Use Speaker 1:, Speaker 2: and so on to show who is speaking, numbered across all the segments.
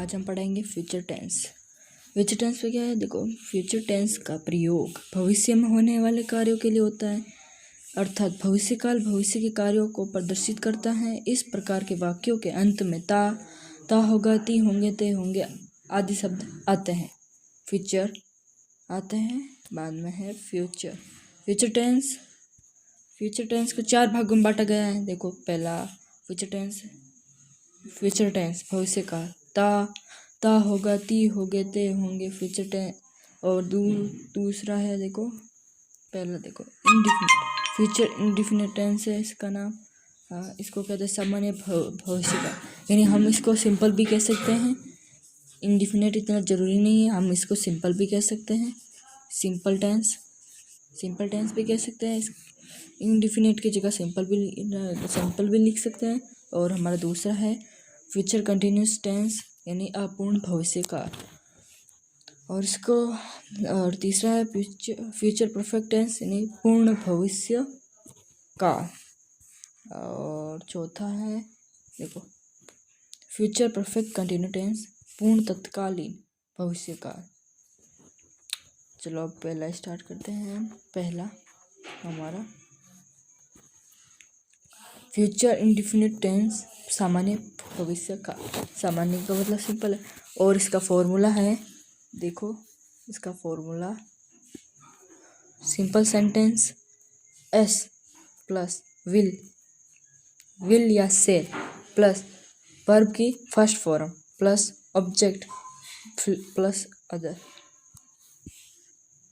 Speaker 1: आज हम पढ़ेंगे फ्यूचर टेंस। फ्यूचर टेंस में क्या है, देखो फ्यूचर टेंस का प्रयोग भविष्य में होने वाले कार्यों के लिए होता है, अर्थात भविष्यकाल भविष्य के कार्यों को प्रदर्शित करता है। इस प्रकार के वाक्यों के अंत में ता होगा, ती होंगे, ते होंगे आदि शब्द आते हैं। फ्यूचर आते हैं, बाद में है फ्यूचर। फ्यूचर टेंस को 4 भागों में बांटा गया है। देखो पहला फ्यूचर टेंस भविष्य का ता होगा, ती होंगे, ते होंगे फ्यूचर टेंस। और दूसरा है, देखो पहला देखो इंडिफिनिट, फ्यूचर इंडिफिनिट टेंस है इसका नाम। इसको कहते हैं सामान्य भविष्य का, यानी हम इसको सिंपल भी कह सकते हैं। इंडिफिनिट इतना ज़रूरी नहीं है, हम इसको सिंपल भी कह सकते हैं। सिंपल टेंस भी कह सकते हैं। इंडिफिनिट की जगह सिंपल भी लिख सकते हैं। और हमारा दूसरा है फ्यूचर कंटिन्यूस टेंस, यानी अपूर्ण भविष्य काल। और तीसरा है फ्यूचर परफेक्ट टेंस, यानी पूर्ण भविष्य काल। और चौथा है देखो फ्यूचर परफेक्ट कंटिन्यू टेंस, पूर्ण तत्कालीन भविष्य काल। चलो अब पहला स्टार्ट करते हैं। पहला हमारा फ्यूचर इंडिफिनिट टेंस, सामान्य भविष्य का। सामान्य का मतलब सिंपल है, और इसका फॉर्मूला है, देखो इसका formula simple sentence S plus will या सेल प्लस वर्ब की first form plus object plus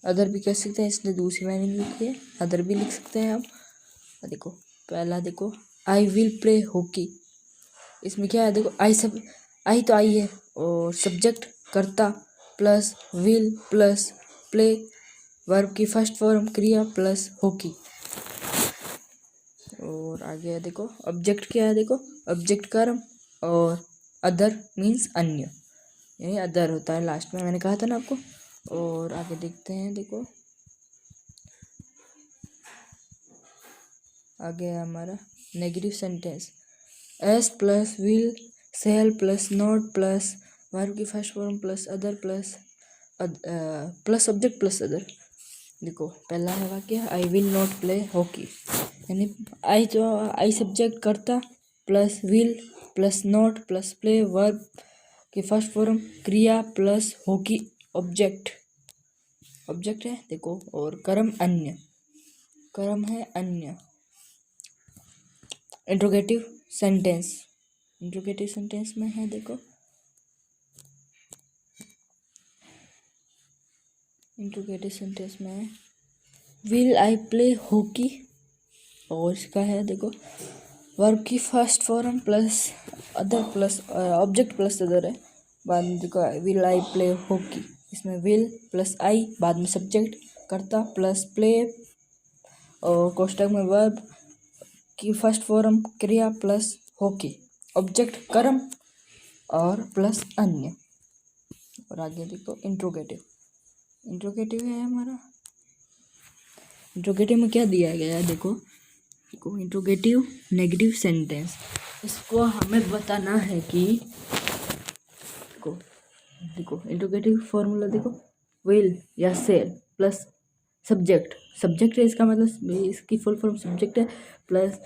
Speaker 1: other भी कह सकते हैं, इसलिए दूसरी मीनिंग लिखी है, अदर भी लिख सकते हैं आप। देखो पहला देखो आई विल प्ले हॉकी। इसमें क्या है, देखो आई तो आई है, और सब्जेक्ट कर्ता plus will plus play, verb की फर्स्ट फॉर्म क्रिया प्लस हॉकी। और आगे देखो ऑब्जेक्ट क्या है, देखो ऑब्जेक्ट कर्म, और अदर मीन्स अन्य, यानी अदर होता है लास्ट में, मैंने कहा था ना आपको। और आगे देखते हैं, देखो आगे है हमारा negative sentence S plus will shall plus not plus verb की first form plus other plus object plus other. देखो पहला है वाक्य I will not play hockey, यानी आई सब्जेक्ट करता plus will plus not plus play, verb की first form क्रिया plus hockey object है, देखो। और कर्म है अन्य। इंट्रोगेटिव सेंटेंस में है, देखो इंट्रोगेटिव सेंटेंस में विल आई प्ले हॉकी, और इसका है देखो वर्ब की first form plus other plus object plus other है। बाद में देखो विल आई प्ले हॉकी, इसमें विल प्लस आई, बाद में सब्जेक्ट करता प्लस प्ले, और कोष्टक में वर्ब की फर्स्ट फॉर्म क्रिया प्लस हॉकी ऑब्जेक्ट कर्म और प्लस अन्य। और आगे देखो इंट्रोगेटिव है हमारा। इंट्रोगेटिव में क्या दिया गया है, देखो इंट्रोगेटिव नेगेटिव सेंटेंस, इसको हमें बताना है कि देखो इंट्रोगेटिव फॉर्मूला देखो विल या सेल प्लस सब्जेक्ट है, इसका मतलब इसकी फुल फॉर्म सब्जेक्ट है, प्लस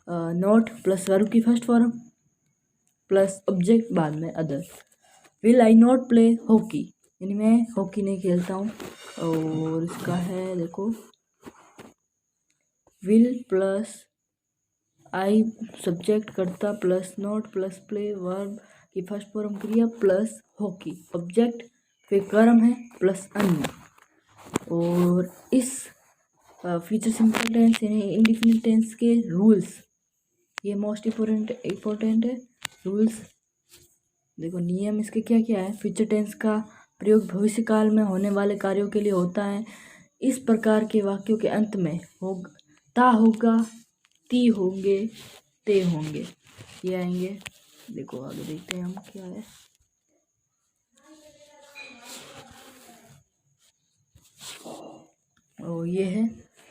Speaker 1: नॉट प्लस वर्ब की फर्स्ट फॉर्म प्लस ऑब्जेक्ट, बाद में other. Will I not play hockey, यानी मैं हॉकी नहीं खेलता हूँ। और इसका है देखो विल प्लस आई सब्जेक्ट करता plus not plus play, verb की फर्स्ट फॉर्म क्रिया प्लस हॉकी ऑब्जेक्ट, फिर कर्म है प्लस अन्य। और इस फ्यूचर सिंपल टेंस यानी इंडिफिनिट टेंस के रूल्स, ये मोस्ट इम्पोर्टेंट है रूल्स। देखो नियम इसके क्या क्या है। फ्यूचर टेंस का प्रयोग भविष्य काल में होने वाले कार्यों के लिए होता है। इस प्रकार के वाक्यों के अंत में ता होगा, ती होंगे, ते होंगे, ये आएंगे। देखो आगे देखते हैं हम क्या है। और ये है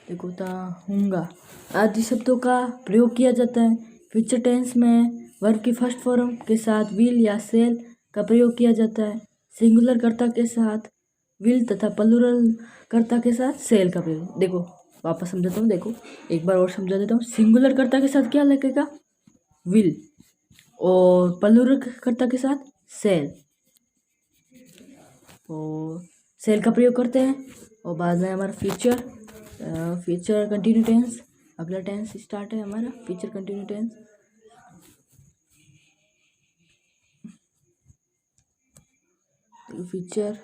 Speaker 1: देखो ता होगा आदि शब्दों का प्रयोग किया जाता है। फ्यूचर टेंस में वर्ब की फर्स्ट फॉर्म के साथ विल या सेल का प्रयोग किया जाता है। सिंगुलर कर्ता के साथ विल तथा प्लूरल कर्ता के साथ सेल का प्रयोग। देखो वापस समझाता हूँ, देखो एक बार और समझा देता हूँ। सिंगुलर कर्ता के साथ क्या लगेगा? विल, और प्लूरल कर्ता के साथ सेल, और सेल का प्रयोग करते हैं। और बाद में हमारा फ्यूचर कंटिन्यू टेंस, अगला टेंस स्टार्ट है हमारा future continue tense. Future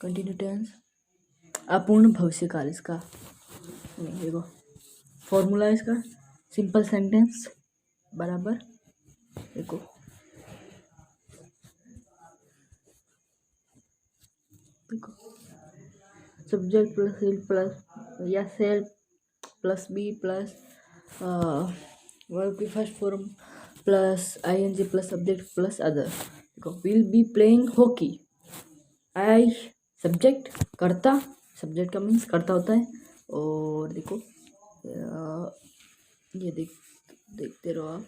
Speaker 1: continue tense अपूर्ण भविष्यकाल इसका। देखो फॉर्मूला इसका सिंपल सेंटेंस बराबर, देखो सब्जेक्ट प्लस विल प्लस या shall plus be plus verb की first form plus ING plus subject plus other. देखो will be playing hockey, I subject करता, सब्जेक्ट का मीन्स करता होता है। और देखो ये देखते रहो आप,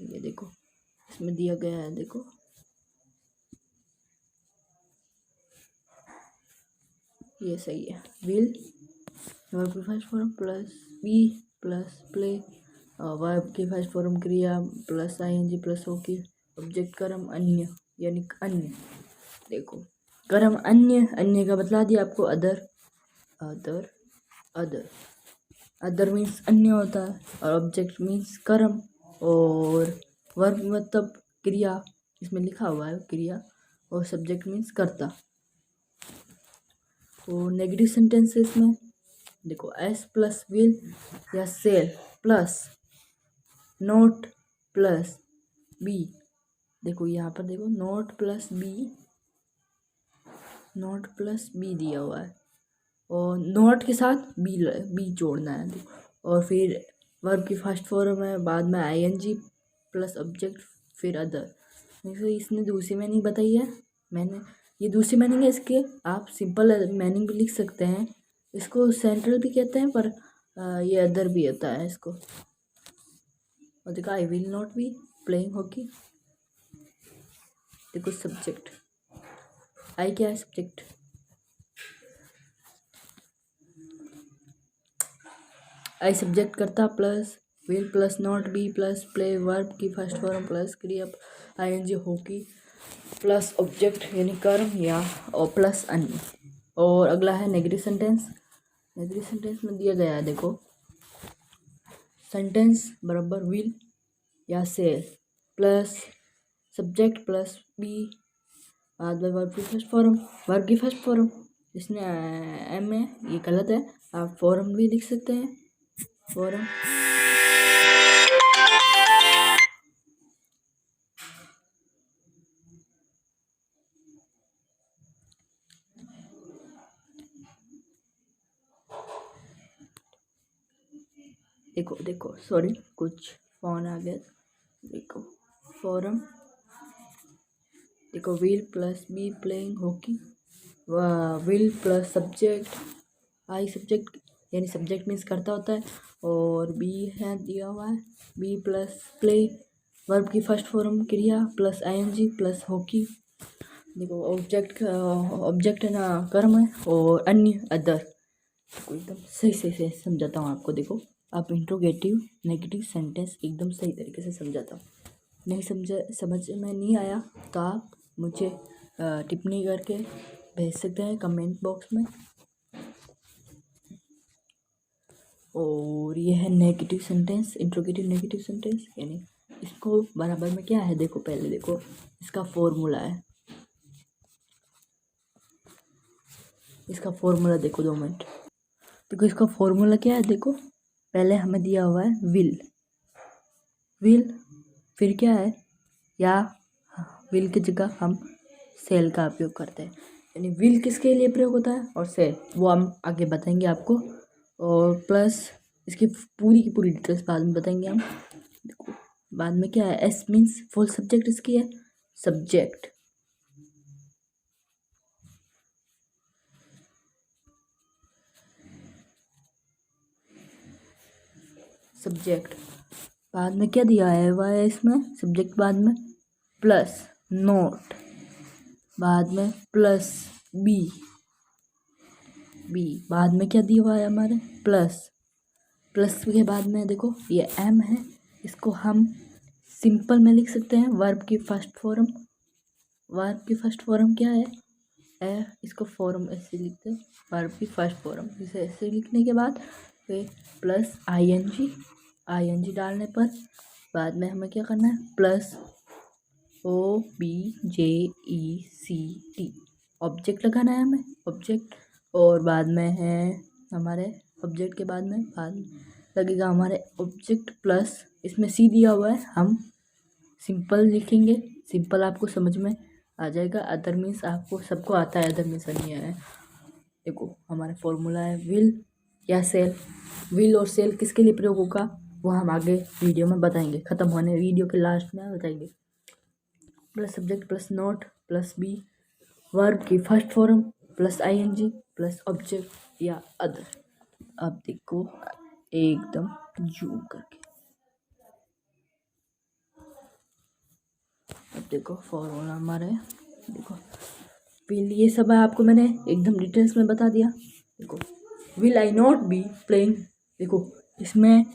Speaker 1: ये देखो इसमें दिया गया है, देखो ये सही है। विल वर्ब की first form plus be plus play, verb की फर्स्ट फॉर्म क्रिया plus ING plus hockey, object कर्म अन्य यानी अन्य। देखो कर्म अन्य का बतला दिया आपको, other other other other means अन्य होता है, और ऑब्जेक्ट मीन्स कर्म, और वर्ब मतलब क्रिया, इसमें लिखा हुआ है क्रिया, और सब्जेक्ट मीन्स कर्ता। तो नेगेटिव सेंटेंसेस में देखो एस प्लस विल या shall plus not plus be. देखो यहाँ पर देखो नोट प्लस बी दिया हुआ है, और नोट के साथ बी जोड़ना है। देखो और फिर वर्ब की फर्स्ट फॉर्म है, बाद में आईएनजी प्लस ऑब्जेक्ट फिर अदर। देखो इसने दूसरी मीनिंग बताई है, मैंने ये दूसरी मीनिंग है इसके। आप सिंपल मीनिंग भी लिख सकते हैं, इसको सेंट्रल भी कहते हैं, पर ये अदर भी होता है इसको। और देखो I will not be playing hockey. देखो सब्जेक्ट आई क्या है? सब्जेक्ट। आई सब्जेक्ट करता plus will plus not be plus play verb की फर्स्ट फॉर्म प्लस क्रिया आईएनजी हॉकी प्लस ऑब्जेक्ट यानी कर्म या और प्लस अन्य। और अगला है नेगेटिव सेंटेंस। नेगेटिव सेंटेंस में दिया गया है, देखो सेंटेंस बराबर विल या shall plus subject plus be, बाद में वर्ब की फर्स्ट फॉर्म इसमें एम है, ये गलत है, आप फॉर्म भी लिख सकते हैं, फॉर्म। देखो सॉरी कुछ फोन आ गया। देखो फॉर्म, देखो will plus B playing hockey, will plus subject I subject यानी सब्जेक्ट मीन्स करता होता है, और बी है दिया हुआ है बी प्लस प्ले वर्ब की फर्स्ट फॉर्म क्रिया प्लस आईएनजी प्लस हॉकी। देखो ऑब्जेक्ट है ना कर्म है, और अन्य अदर। एकदम सही समझाता हूँ आपको। देखो आप इंट्रोगेटिव नेगेटिव सेंटेंस एकदम सही तरीके से समझाता हूँ। नहीं समझ में नहीं आया तो आप मुझे टिप्पणी करके भेज सकते हैं कमेंट बॉक्स में। और ये है negative sentence, interrogative negative sentence, यानी इसको बराबर में क्या है, देखो पहले देखो इसका फॉर्मूला है, इसका फॉर्मूला देखो 2 मिनट। देखो इसका फॉर्मूला क्या है, देखो पहले हमें दिया हुआ है विल फिर क्या है, या विल की जगह हम सेल का उपयोग करते हैं, यानी विल किसके लिए प्रयोग होता है और सेल वो हम आगे बताएंगे आपको। और प्लस इसकी पूरी की पूरी डिटेल्स बाद में बताएंगे हम। देखो बाद में क्या है, एस मीन्स फुल सब्जेक्ट इसकी है, सब्जेक्ट बाद में क्या दिया है वह है इसमें सब्जेक्ट बाद में प्लस नोट बाद में प्लस बी, बाद में क्या दिया हुआ है हमारे प्लस के बाद में देखो ये एम है, इसको हम सिंपल में लिख सकते हैं वर्ब की फर्स्ट फॉर्म क्या है इसको फॉर्म ऐसे लिखते हैं वर्ब की फर्स्ट फॉर्म। इसे ऐसे लिखने के बाद फिर प्लस आई एन जी डालने पर बाद में हमें क्या करना है प्लस OBJECT ऑब्जेक्ट लगाना है हमें ऑब्जेक्ट, और बाद में है हमारे ऑब्जेक्ट के बाद में लगेगा हमारे ऑब्जेक्ट प्लस इसमें सी दिया हुआ है, हम सिंपल लिखेंगे। सिंपल आपको समझ में आ जाएगा, अदर मीन्स आपको सबको आता है, अदर मीन्स नहीं है। देखो हमारा फॉर्मूला है विल या सेल। विल और सेल किसके लिए प्रयोग होगा वो हम आगे वीडियो में बताएंगे, ख़त्म होने वीडियो के लास्ट में बताएंगे। Plus subject plus not plus be, verb की first form plus ING plus object या अदर। अब देखो एकदम जूम करके, अब देखो फॉर्मूला हमारा है। देखो विल, ये सब है आपको मैंने एकदम डिटेल्स में बता दिया। देखो will I not be playing, देखो इसमें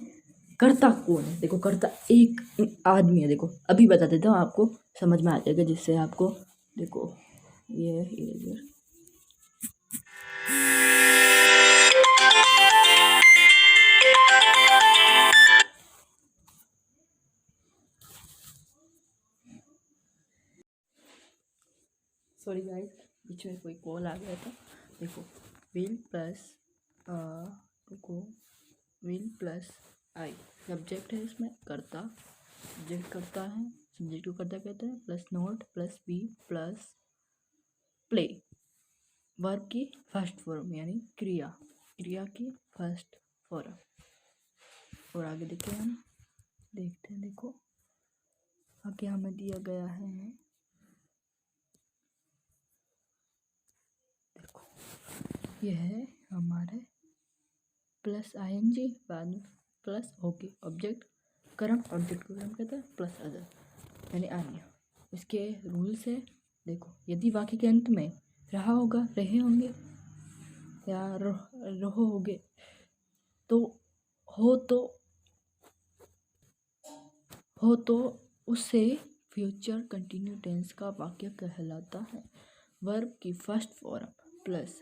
Speaker 1: कर्ता कौन है, देखो कर्ता एक आदमी है। देखो अभी बता देता हूँ, आपको समझ में आ जाएगा, जिससे आपको देखो ये इरेजर सॉरी गाइस, बीच में कोई कॉल आ गया था। देखो विल प्लस देखो विल प्लस आई, सब्जेक्ट है इसमें कर्ता, सब्जेक्ट करता है, सब्जेक्ट को करता कहते हैं, plus not plus be plus play, verb की फर्स्ट फॉर्म यानी क्रिया की फर्स्ट फॉर्म। और आगे देखते हैं देखो आगे हमें दिया गया है, देखो यह है हमारे प्लस आईएनजी बाद में प्लस ओके ऑब्जेक्ट कर्म, ऑब्जेक्ट को कर्म कहते हैं, प्लस अदर यानी अन्य। इसके रूल्स है, देखो यदि वाक्य के अंत में रहा होगा, रहे होंगे या रहो होगे तो हो तो उससे फ्यूचर कंटिन्यू टेंस का वाक्य कहलाता है। वर्ब की फर्स्ट फॉर्म प्लस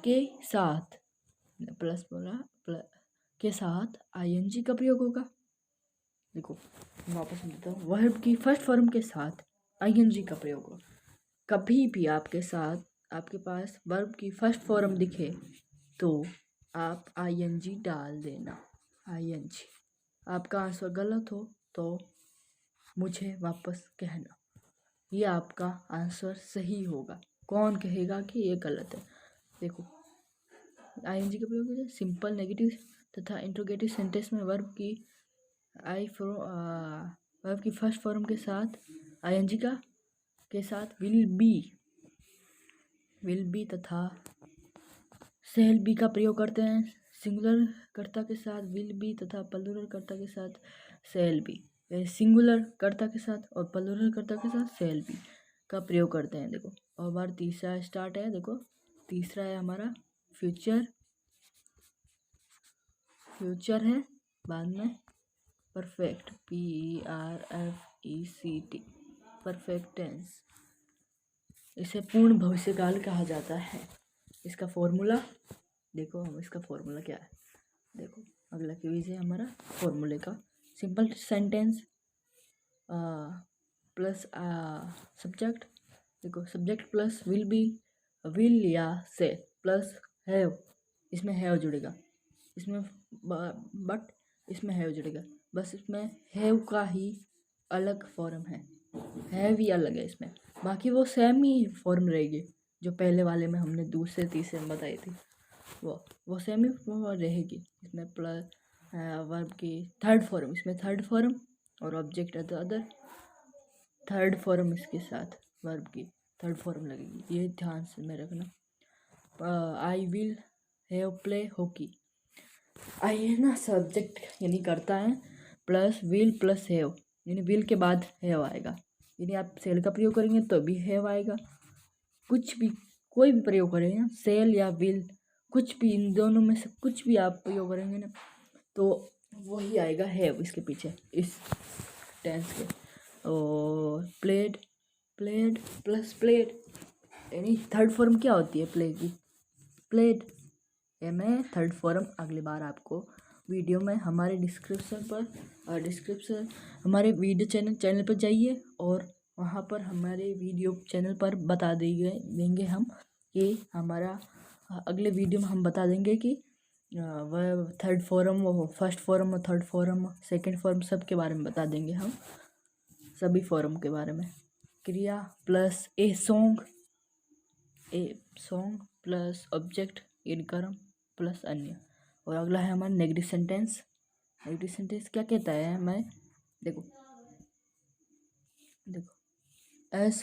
Speaker 1: के साथ प्लस के साथ आईएनजी का प्रयोग होगा। देखो वापस समझता हूँ, वर्ब की फर्स्ट फॉर्म के साथ आईएनजी का प्रयोग होगा। कभी भी आपके पास वर्ब की फर्स्ट फॉर्म दिखे तो आप आईएनजी डाल देना। आईएनजी, आपका आंसर गलत हो तो मुझे वापस कहना, ये आपका आंसर सही होगा। कौन कहेगा कि ये गलत है? देखो आईएनजी का प्रयोग है सिंपल, नेगेटिव तथा इंट्रोगेटिव सेंटेंस में वर्ब की फर्स्ट फॉर्म के साथ आईएनजी के साथ विल बी तथा सेल बी का प्रयोग करते हैं। सिंगुलर कर्ता के साथ विल बी तथा प्लूरल कर्ता के साथ सेल बी, सिंगुलर कर्ता के साथ और प्लूरल कर्ता के साथ सेल बी का प्रयोग करते हैं। देखो और बार तीसरा स्टार्ट है, देखो तीसरा है हमारा फ्यूचर है, बाद में परफेक्ट PERFECT परफेक्ट टेंस, इसे पूर्ण भविष्यकाल कहा जाता है। इसका फॉर्मूला देखो, हम इसका फॉर्मूला क्या है देखो, अगला क्विज है हमारा फॉर्मूले का। सिंपल सेंटेंस प्लस सब्जेक्ट, देखो सब्जेक्ट प्लस विल या से प्लस हैव, इसमें हैव जुड़ेगा, इसमें बट इसमें हैव जुड़ेगा, बस इसमें हैव का ही अलग फॉर्म है, हैव ही अलग है इसमें, बाकी वो सेम ही फॉर्म रहेगी जो पहले वाले में हमने दूसरे तीसरे में बताई थी, वो सेम ही रहेगी। इसमें प्लस वर्ब की थर्ड फॉर्म, इसमें थर्ड फॉर्म और ऑब्जेक्ट अदर, थर्ड फॉर्म इसके साथ वर्ब की थर्ड फॉर्म लगेगी, ये ध्यान से में रखना। I will have play hockey, I है ना सब्जेक्ट यानी करता है, प्लस विल प्लस हैव यानी विल के बाद हैव आएगा, यानी आप सेल का प्रयोग करेंगे तो भी हैव आएगा। कुछ भी कोई भी प्रयोग करेंगे सेल या विल, कुछ भी इन दोनों में से कुछ भी आप प्रयोग करेंगे ना तो वही आएगा हैव इसके पीछे इस टेंस के। और प्लेड प्लस प्लेड यानी थर्ड फॉर्म क्या होती है प्ले की? प्लेड। ये मैं थर्ड फॉर्म अगली बार आपको वीडियो में हमारे डिस्क्रिप्शन हमारे वीडियो चैनल पर जाइए और वहाँ पर हमारे वीडियो चैनल पर बता देंगे हम कि हमारा अगले वीडियो में हम बता देंगे कि वह थर्ड फॉर्म, वो first form, third form, second form सब के बारे में बता देंगे हम, सभी फॉर्म के बारे में। क्रिया plus a song plus object यानी कर्म प्लस अन्य। और अगला है हमारा नेगेटिव सेंटेंस। नेगेटिव सेंटेंस क्या कहता है? मैं देखो S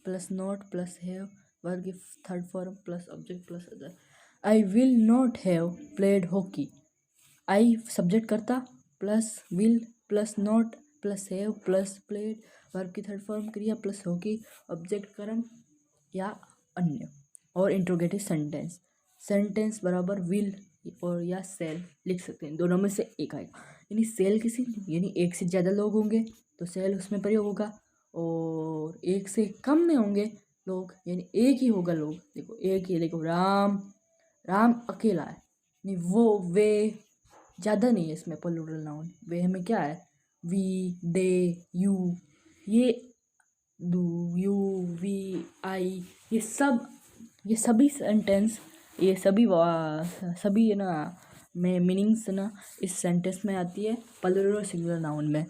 Speaker 1: plus not plus have verb की third form plus object plus other. I will not have played hockey. I subject करता plus will plus not plus have plus played verb की third form क्रिया plus hockey object कर्म या अन्य। और interrogative sentence बराबर will और या सेल लिख सकते हैं, दोनों में से एक आएगा। यानी सेल यानी एक से ज़्यादा लोग होंगे तो सेल उसमें प्रयोग होगा, और एक से कम में होंगे लोग यानी एक ही होगा लोग। देखो एक ही, देखो राम अकेला है, नहीं वो वे ज़्यादा नहीं है इसमें प्लूरल नाउन। वे में क्या है? वी दे यू, ये डू यू वी आई, ये सभी सेंटेंस, ये सभी ना में मीनिंग्स ना इस सेंटेंस में आती है प्लूरल और सिंगुलर नाउन में।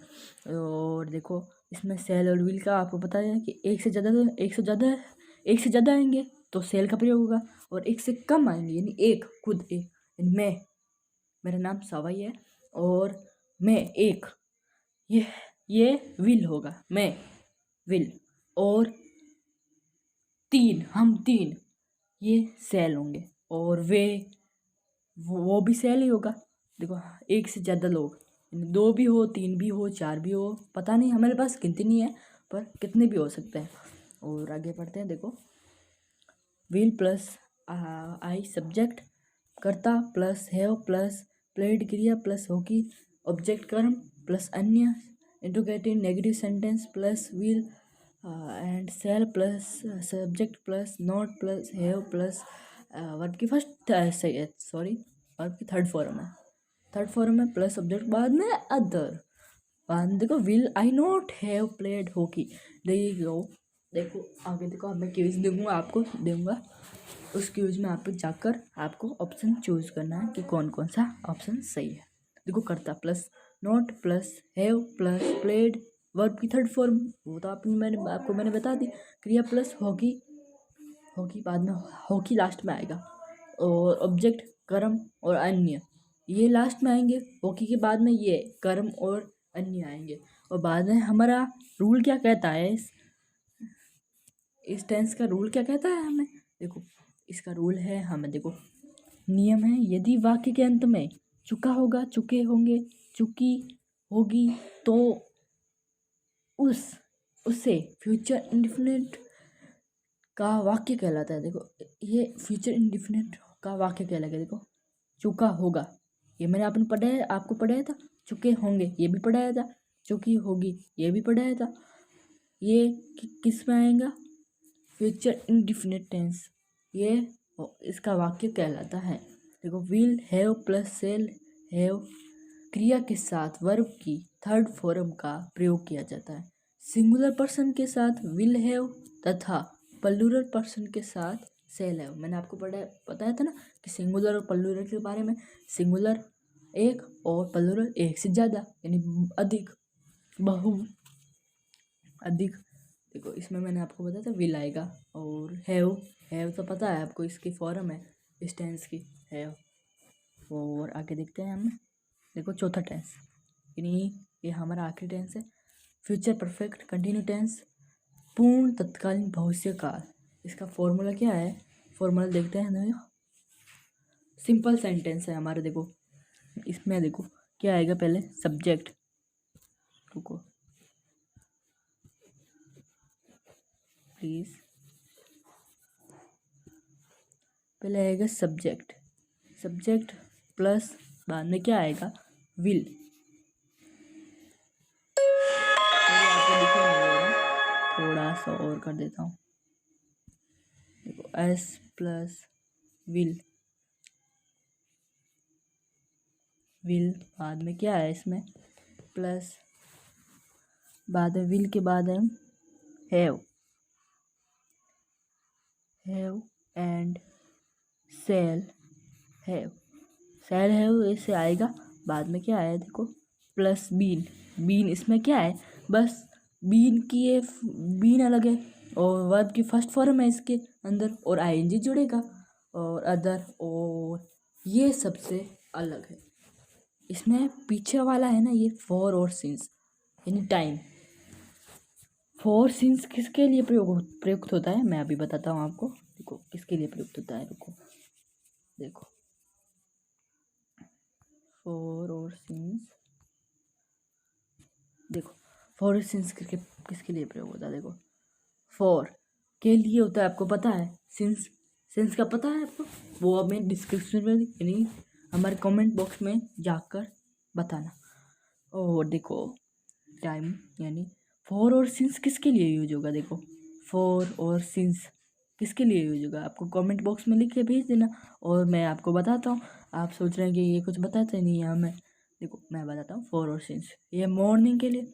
Speaker 1: और देखो इसमें सेल और विल का आपको पता है कि एक से ज़्यादा आएंगे तो सेल का प्रयोग होगा, और एक से कम आएंगे यानी एक, खुद एक, यानी मैं, मेरा नाम सवाई है और मैं एक, ये विल होगा, मैं विल। और हम तीन, ये सेल होंगे, और वो भी सेल ही होगा। देखो एक से ज़्यादा लोग, दो भी हो, तीन भी हो, चार भी हो, पता नहीं, हमारे पास गिनती नहीं है पर कितने भी हो सकते हैं। और आगे बढ़ते हैं। देखो विल प्लस आई सब्जेक्ट कर्ता प्लस हैव प्लस प्लेड क्रिया प्लस हॉकी ऑब्जेक्ट कर्म प्लस अन्य interrogative negative sentence plus will and shall plus subject plus not plus have plus verb की वर्ब की थर्ड फॉर्म है प्लस सब्जेक्ट बाद में other. देखो will I not have played hockey. देखो आगे देखो, अब मैं क्यूज दूंगा उस क्यूज में आप जाकर आपको ऑप्शन चूज करना है कि कौन कौन सा ऑप्शन सही है। देखो करता plus not plus have plus played verb की थर्ड फॉर्म, वो तो मैंने बता दी। क्रिया प्लस हॉकी बाद में, हॉकी लास्ट में आएगा। और ऑब्जेक्ट कर्म और अन्य ये लास्ट में आएंगे, हॉकी के बाद में ये कर्म और अन्य आएंगे। और बाद में हमारा रूल क्या कहता है, इस टेंस का रूल क्या कहता है हमें? देखो इसका रूल है, हमें देखो नियम है, यदि वाक्य के अंत में चुका होगा, चुके होंगे, चुकी होगी तो उससे फ्यूचर इंडेफिनिट का वाक्य कहलाता है। देखो ये फ्यूचर इंडेफिनिट का वाक्य कहलाएगा। देखो चुका होगा ये मैंने आपको पढ़ाया था, चुके होंगे ये भी पढ़ाया था, चुकी होगी ये भी पढ़ाया था। ये किस में आएगा? फ्यूचर इंडेफिनिट टेंस, ये इसका वाक्य कहलाता है। देखो will have plus shall have क्रिया के साथ वर्ब की थर्ड फॉर्म का प्रयोग किया जाता है। सिंगुलर पर्सन के साथ विल हैव तथा प्लूरल पर्सन के साथ सेल हैव। मैंने आपको बताया था ना कि सिंगुलर और प्लूरल के बारे में। सिंगुलर एक और प्लूरल एक से ज़्यादा यानी अधिक, अधिक। देखो इसमें मैंने आपको बताया था विल आएगा, और हैव तो पता है आपको, इसकी फॉर्म है इस टेंस की हैव। और आगे देखते हैं हम। देखो चौथा टेंस, यानी ये हमारा आखिरी टेंस है, फ्यूचर परफेक्ट कंटिन्यू टेंस, पूर्ण तत्कालीन भविष्य काल। इसका फॉर्मूला क्या है? फॉर्मूला देखते हैं ना, सिंपल सेंटेंस है हमारा। देखो इसमें देखो क्या आएगा, पहले सब्जेक्ट रुको प्लीज, पहले आएगा सब्जेक्ट, सब्जेक्ट प्लस बाद में क्या आएगा, विल। थोड़ा सा और कर देता हूँ, देखो एस प्लस विल, विल बाद में क्या है इसमें, प्लस बाद में विल के बाद है have, have and shall, have, shall have ऐसे आएगा। बाद में क्या आया देखो, प्लस बीन, बीन इसमें क्या है, बस बीन की ये बीन अलग है और वर्ब की फर्स्ट फॉर्म है इसके अंदर, और आईएनजी जुड़ेगा और अदर, और ये सबसे अलग है। इसमें पीछे वाला है ना ये फॉर और सिंस यानी टाइम। फॉर सिंस किसके लिए प्रयुक्त होता है, मैं अभी बताता हूँ आपको। देखो किसके लिए प्रयुक्त होता है, रुको देखो, फॉर और सिंस, देखो फॉर और सिंस किसके लिए प्रयोग होता है, देखो फॉर के लिए होता है, आपको पता है। सिंस, सिंस का पता है आपको, वो अब मैं डिस्क्रिप्शन में यानी हमारे कमेंट बॉक्स में जाकर बताना। और देखो टाइम यानी फॉर और सिंस किसके लिए यूज होगा, देखो फॉर और सिंस किसके लिए यूज होगा, आपको कमेंट बॉक्स में लिख के भेज देना और मैं आपको बताता हूँ। आप सोच रहे हैं कि ये कुछ बताते नहीं है हमें, देखो मैं बताता हूँ। फॉर और सिंस ये मॉर्निंग के लिए,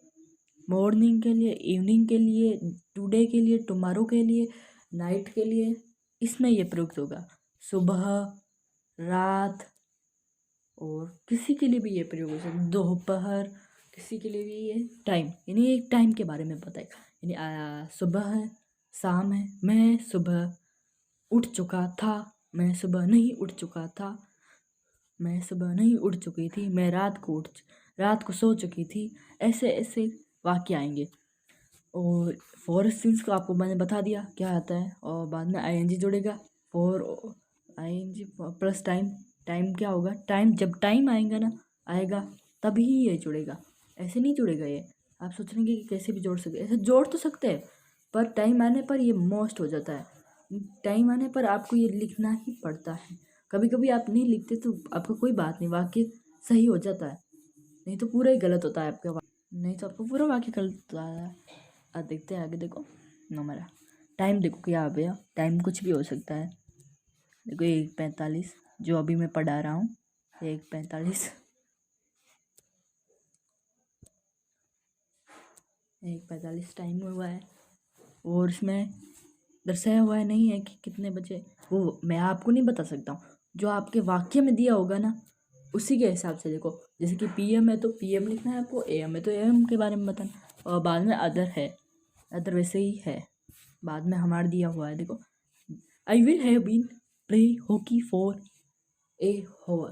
Speaker 1: मॉर्निंग के लिए, इवनिंग के लिए, टुडे के लिए, टुमारो के लिए, नाइट के लिए, इसमें ये प्रयुक्त होगा। सुबह, रात, और किसी के लिए भी ये प्रयोग हो सकता है, दोपहर, किसी के लिए भी ये टाइम यानी एक टाइम के बारे में बताएगा। यानी सुबह है, शाम है, मैं सुबह उठ चुका था, मैं सुबह नहीं उठ चुका था, मैं सुबह नहीं उठ चुकी थी, मैं रात को सो चुकी थी, ऐसे ऐसे वाक्य आएंगे। और फॉर सिंस को आपको मैंने बता दिया क्या आता है, और बाद में आईएनजी जुड़ेगा, for ING plus time, time क्या होगा, टाइम जब टाइम आएगा ना, आएगा तभी ये जुड़ेगा, ऐसे नहीं जुड़ेगा ये। आप सोच रहे हैं कि कैसे भी जोड़ सकते, ऐसे जोड़ तो सकते हैं पर टाइम आने पर ये मोस्ट हो जाता है। टाइम आने पर आपको ये लिखना ही पड़ता है। कभी कभी आप नहीं लिखते तो आपका कोई बात नहीं, वाक्य सही हो जाता है, नहीं तो पूरा ही गलत होता है आपका, नहीं तो आपको पूरा वाक्य गलत होता है। अब देखते हैं आगे, देखो हमारा टाइम, देखो क्या आ गया, टाइम कुछ भी हो सकता है। देखो 1:45 जो अभी मैं पढ़ा रहा हूँ, 1:45, 1:45 टाइम हुआ है, और इसमें दर्शाया हुआ है नहीं है कि कितने बजे, वो मैं आपको नहीं बता सकता हूँ, जो आपके वाक्य में दिया होगा ना उसी के हिसाब से। देखो जैसे कि पीएम है तो पीएम लिखना है आपको, एएम है तो एएम के बारे में बताना, और बाद में अदर है, अदर वैसे ही है, बाद में हमारा दिया हुआ है। देखो I will have been play hockey for a hour,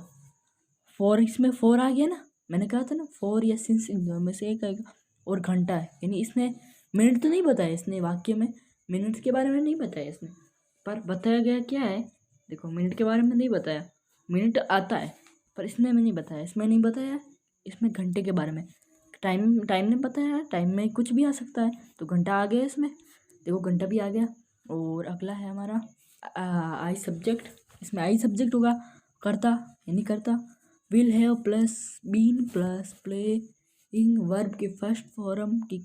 Speaker 1: for इसमें फॉर आ गया ना, मैंने कहा था ना फॉर या सिंस इन दोनों में से एक आएगा। और घंटा है यानी इसने मिनट तो नहीं बताया, इसने वाक्य में मिनट्स के बारे में नहीं बताया इसने, पर बताया गया क्या है, देखो मिनट के बारे में नहीं बताया, मिनट आता है पर इसमें नहीं बताया, इसमें नहीं बताया, इसमें घंटे के बारे में, टाइम टाइम ने बताया, टाइम में कुछ भी आ सकता है तो घंटा आ गया इसमें, देखो घंटा भी आ गया। और अगला है हमारा आई सब्जेक्ट, इसमें आई सब्जेक्ट होगा करता यानी करता, will have plus been plus playing verb की फर्स्ट फॉर्म की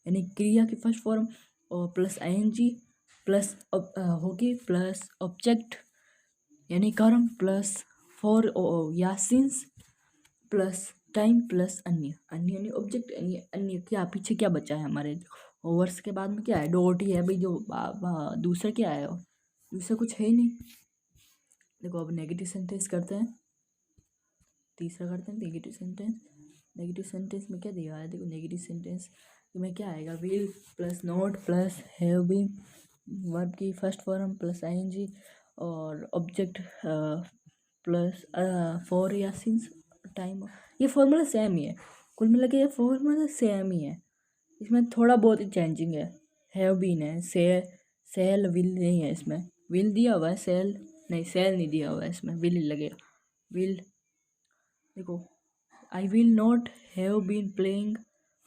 Speaker 1: यानी क्रिया की फर्स्ट फॉर्म, और plus ING plus hockey plus object यानी कर्म प्लस फॉर या सिंस प्लस टाइम प्लस अन्य, अन्य यानी ऑब्जेक्ट, अन्य अन्य क्या पीछे क्या बचा है हमारे ओवर्स के बाद में क्या है, डॉट ही है भाई, जो दूसरा क्या है, दूसरा कुछ है ही नहीं। देखो अब नेगेटिव सेंटेंस करते हैं, तीसरा करते हैं नेगेटिव सेंटेंस। नेगेटिव सेंटेंस में क्या दिया है, देखो नेगेटिव सेंटेंस में क्या आएगा, will plus not plus have been verb की फर्स्ट फॉर्म प्लस आईएनजी, और ऑब्जेक्ट प्लस फॉर या सिंस टाइम। ये फॉर्मूला सेम ही है, कुल मिला के ये फॉर्मूला सेम ही है, इसमें थोड़ा बहुत ही चेंजिंग है। हैव बीन है, सेल विल नहीं है, इसमें विल दिया हुआ है, सेल नहीं, सेल नहीं दिया हुआ है, इसमें विल ही लगेगा, विल। देखो I will not have been playing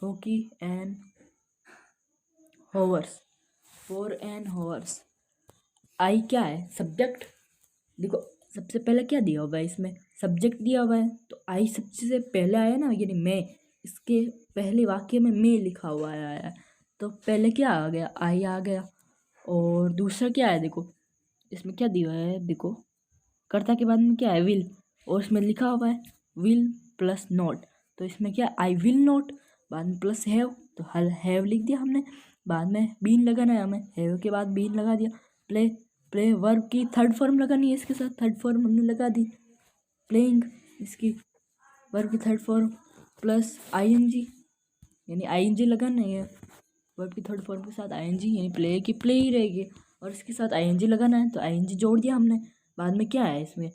Speaker 1: hockey and hours, for an hours. I क्या है? सब्जेक्ट। देखो सबसे पहले क्या दिया हुआ है इसमें? सब्जेक्ट दिया हुआ है, तो आई सबसे पहले आया ना, यानी मैं। इसके पहले वाक्य में मैं लिखा हुआ आया, तो पहले क्या आ गया? आई आ गया। और दूसरा क्या है? देखो इसमें क्या दिया है, देखो कर्ता के बाद में क्या है? विल, और इसमें लिखा हुआ है विल प्लस नॉट, तो इसमें क्या? आई विल नॉट, बाद में प्लस हैव, तो हैव लिख दिया हमने। बाद में बीन लगाना है हमें, हैव के बाद बीन लगा दिया। प्ले, प्ले वर्ब की थर्ड फॉर्म लगानी है, इसके साथ थर्ड फॉर्म हमने लगा दी। प्लेइंग, इसकी वर्ब की थर्ड फॉर्म प्लस आईएनजी, यानी आईएनजी लगाना है वर्ब की थर्ड फॉर्म के साथ आईएनजी, यानी प्ले की प्ले ही रहेगी, और इसके साथ आईएनजी लगाना है, तो आईएनजी जोड़ दिया हमने। बाद में क्या है इसमें?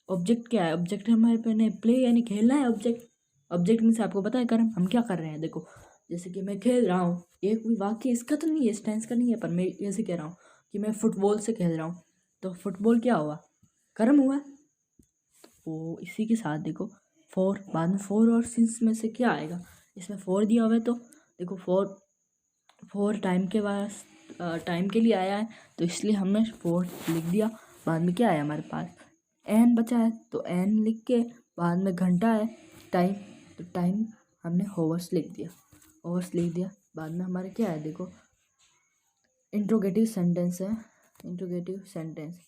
Speaker 1: ऑब्जेक्ट क्या है? ऑब्जेक्ट हमारे पे प्ले यानी खेलना है ऑब्जेक्ट। ऑब्जेक्ट में से आपको पता है कर्म हम क्या कर रहे हैं। देखो जैसे कि मैं खेल रहा हूँ, एक भी वाक्य इसका तो नहीं है, इस टेंस का नहीं है, पर मैं ऐसे कह रहा हूँ कि मैं फुटबॉल से खेल रहा हूँ, तो फुटबॉल क्या हुआ? कर्म हुआ। तो इसी के साथ देखो फोर, बाद में फोर और सिंस में से क्या आएगा? इसमें फोर दिया हुआ है, तो देखो फोर टाइम के बाद टाइम के लिए आया है, तो इसलिए हमने फोर लिख दिया। बाद में क्या है हमारे पास? एन बचा है, तो एन लिख के बाद में घंटा है टाइम, तो टाइम हमने होवर्स लिख दिया, होवर्स लिख दिया। बाद में हमारे क्या है? देखो इंट्रोगेटिव सेंटेंस है, इंट्रोगेटिव सेंटेंस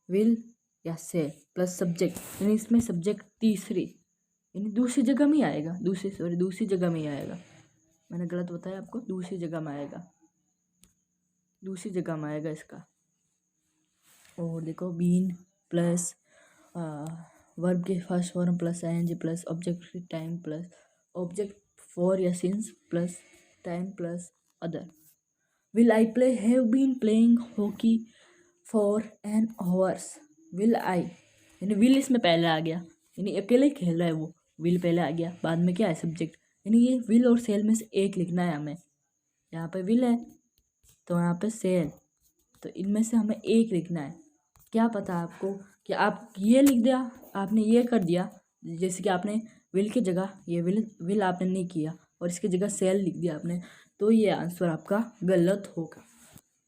Speaker 1: विल या से प्लस सब्जेक्ट, यानी इसमें सब्जेक्ट तीसरी यानी दूसरी जगह में ही आएगा, दूसरी जगह में ही आएगा। मैंने गलत बताया आपको, दूसरी जगह में आएगा, दूसरी जगह में आएगा इसका। और देखो बीन प्लस वर्ब के first form plus ING plus object time plus object for या since plus time plus other. Will I play have been playing hockey for an hours. Will I, यानी विल इसमें पहले आ गया, यानी अकेले ही खेल रहा है वो, विल पहले आ गया। बाद में क्या है? सब्जेक्ट, यानी ये विल और सेल में से एक लिखना है हमें। यहाँ पे विल है तो यहाँ पे सेल, तो इनमें से हमें एक लिखना है। क्या पता आपको कि आप ये लिख दिया, आपने ये कर दिया, जैसे कि आपने विल की जगह ये विल आपने नहीं किया और इसकी जगह सेल लिख दिया आपने, तो ये आंसर आपका गलत होगा।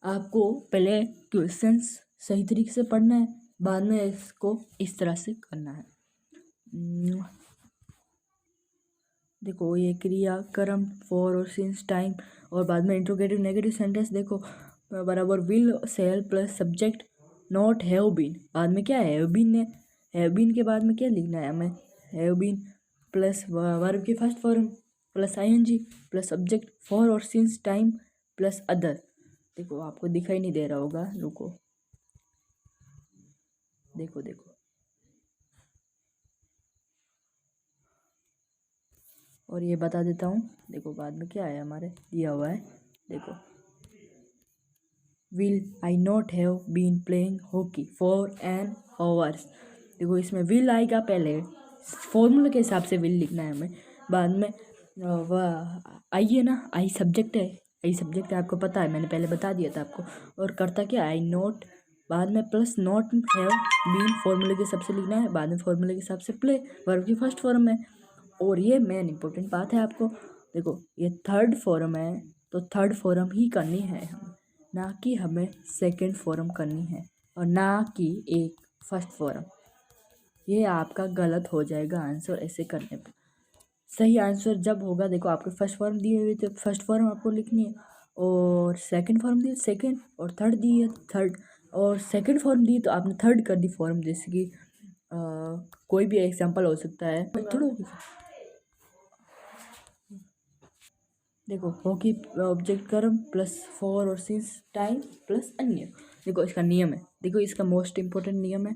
Speaker 1: आपको पहले क्वेश्चंस सही तरीके से पढ़ना है, बाद में इसको इस तरह से करना है। देखो ये क्रिया कर्म फॉर और सिंस टाइम, और बाद में इंट्रोगेटिव नेगेटिव सेंटेंस देखो बराबर will shall plus subject not have been. बाद में क्या है? हैव बीन है, हैव बीन के बाद में क्या लिखना है हमें? हैव बीन प्लस वर्ब की first form plus ING plus subject for और सिंस टाइम प्लस अदर। देखो आपको दिखाई नहीं दे रहा होगा, रुको देखो देखो, और ये बता देता हूँ। देखो बाद में क्या है हमारे दिया हुआ है, देखो will I not have been playing hockey for an hours. देखो इसमें विल आएगा पहले, फॉर्मूले के हिसाब से विल लिखना है हमें। बाद में आई है ना, आई सब्जेक्ट है, आई सब्जेक्ट है आपको पता है, मैंने पहले बता दिया था आपको। और करता क्या? आई नॉट, बाद में प्लस नॉट हैव बीन, फॉर्मूले के हिसाब से लिखना है। बाद में फॉर्मूले के हिसाब से प्ले, वर्ब की फर्स्ट फॉर्म है। और ये मेन इंपॉर्टेंट बात है आपको, देखो ये थर्ड फॉर्म है, तो थर्ड फॉर्म ही करनी है हमें, ना कि हमें सेकंड फॉर्म करनी है, और ना कि एक फर्स्ट फॉर्म। ये आपका गलत हो जाएगा आंसर ऐसे करने पर। सही आंसर जब होगा, देखो आपके फर्स्ट फॉर्म दिए हुए थे, फर्स्ट फॉर्म आपको लिखनी है, और सेकंड फॉर्म दी सेकंड, और थर्ड दी है थर्ड, और सेकंड फॉर्म दी तो आपने थर्ड कर दी फॉर्म। जैसे कि कोई भी एग्जांपल हो सकता है, थोड़ा देखो हॉकी ऑब्जेक्ट कर्म प्लस फॉर और सिंस टाइम प्लस अन्य। देखो इसका नियम है, देखो इसका मोस्ट इम्पोर्टेंट नियम है।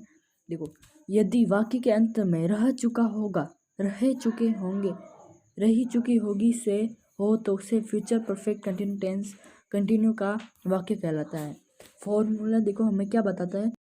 Speaker 1: देखो यदि वाक्य के अंत में रह चुका होगा, रह चुके होंगे, रही चुकी होगी से हो, तो उसे future perfect continue tense continue का वाक्य कहलाता है। फॉर्मूला देखो हमें क्या बताता है,